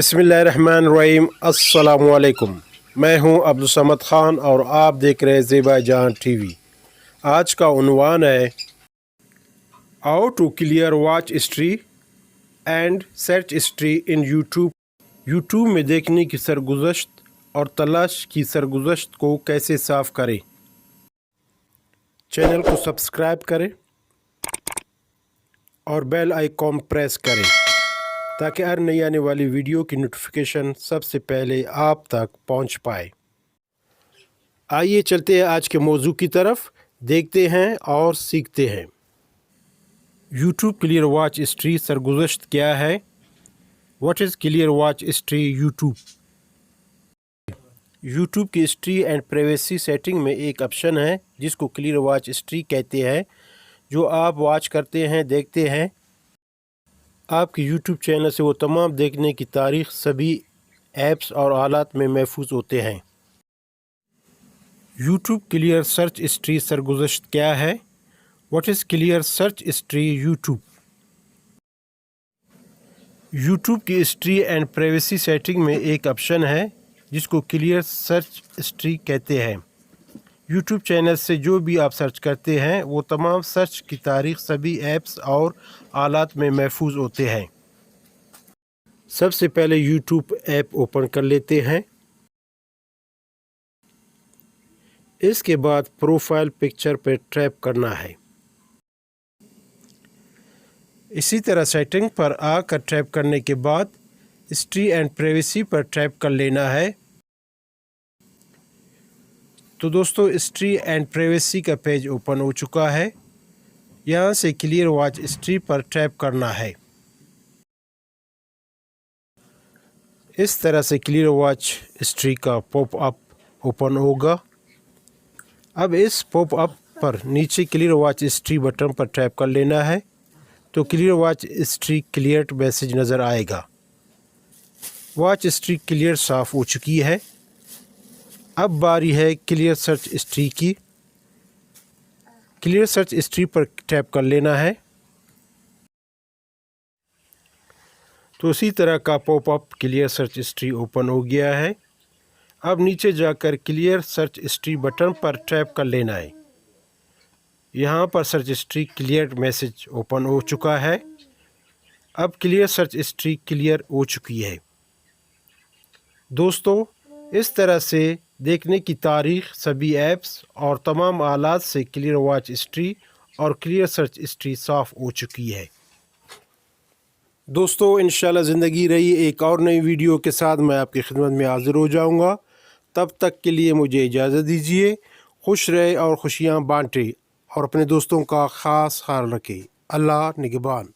बिस्मिल्लाहिर्रहमानिर्रहीम। अस्सलाम वालेकुम। मैं हूं अब्दुल समद ख़ान और आप देख रहे हैं ज़ेबा जहां टीवी। आज का उन्वान है how to clear watch history and search history in YouTube. YouTube में देखने की सरगुज़श्त और तलाश की सरगुज़श्त को कैसे साफ़ करें। चैनल को सब्सक्राइब करें और बेल आइकॉन प्रेस करें ताकि हर नई आने वाली वीडियो की नोटिफिकेशन सबसे पहले आप तक पहुंच पाए। आइए चलते हैं आज के मौजू की तरफ, देखते हैं और सीखते हैं। यूट्यूब क्लियर वॉच हिस्ट्री सरगुज़श्त क्या है? What is clear watch history YouTube? YouTube की हिस्ट्री एंड प्राइवेसी सेटिंग में एक ऑप्शन है जिसको क्लियर वॉच हिस्ट्री कहते हैं। जो आप वॉच करते हैं, देखते हैं, आपके यूट्यूब चैनल से वो तमाम देखने की तारीख़ सभी ऐप्स और आलात में महफूज होते हैं। यूट्यूब क्लियर सर्च हिस्ट्री सरगुज़श्त क्या है? What is clear search history YouTube? YouTube की हिस्ट्री एंड प्राइवेसी सेटिंग में एक ऑप्शन है जिसको क्लियर सर्च हिस्ट्री कहते हैं। यूट्यूब चैनल से जो भी आप सर्च करते हैं वो तमाम सर्च की तारीख़ सभी ऐप्स और आलात में महफूज होते हैं। सबसे पहले यूट्यूब ऐप ओपन कर लेते हैं। इसके बाद प्रोफाइल पिक्चर पर टैप करना है। इसी तरह सेटिंग पर आकर टैप करने के बाद हिस्ट्री एंड प्राइवेसी पर टैप कर लेना है। तो दोस्तों, हिस्ट्री एंड प्राइवेसी का पेज ओपन हो चुका है। यहाँ से क्लियर वॉच हिस्ट्री पर टैप करना है। इस तरह से क्लियर वॉच हिस्ट्री का पॉप अप ओपन होगा। अब इस पॉप अप पर नीचे क्लियर वॉच हिस्ट्री बटन पर टैप कर लेना है तो clear watch history clear message नज़र आएगा। वॉच हिस्ट्री क्लियर साफ़ हो चुकी है। अब बारी है क्लियर सर्च हिस्ट्री की। क्लियर सर्च हिस्ट्री पर टैप कर लेना है तो इसी तरह का popup clear search history open हो गया है। अब नीचे जाकर क्लियर सर्च हिस्ट्री बटन पर टैप कर लेना है। यहाँ पर search history clear message open हो चुका है। अब क्लियर सर्च हिस्ट्री क्लियर हो चुकी है। दोस्तों, इस तरह से देखने की तारीख़ सभी ऐप्स और तमाम आलात से क्लियर वॉच हिस्ट्री और क्लियर सर्च हिस्ट्री साफ़ हो चुकी है। दोस्तों, इंशाल्लाह ज़िंदगी रही एक और नई वीडियो के साथ मैं आपकी खिदमत में हाज़िर हो जाऊंगा। तब तक के लिए मुझे इजाज़त दीजिए। खुश रहे और खुशियाँ बांटे और अपने दोस्तों का ख़ास ख्याल रखें। अल्लाह निगहबान।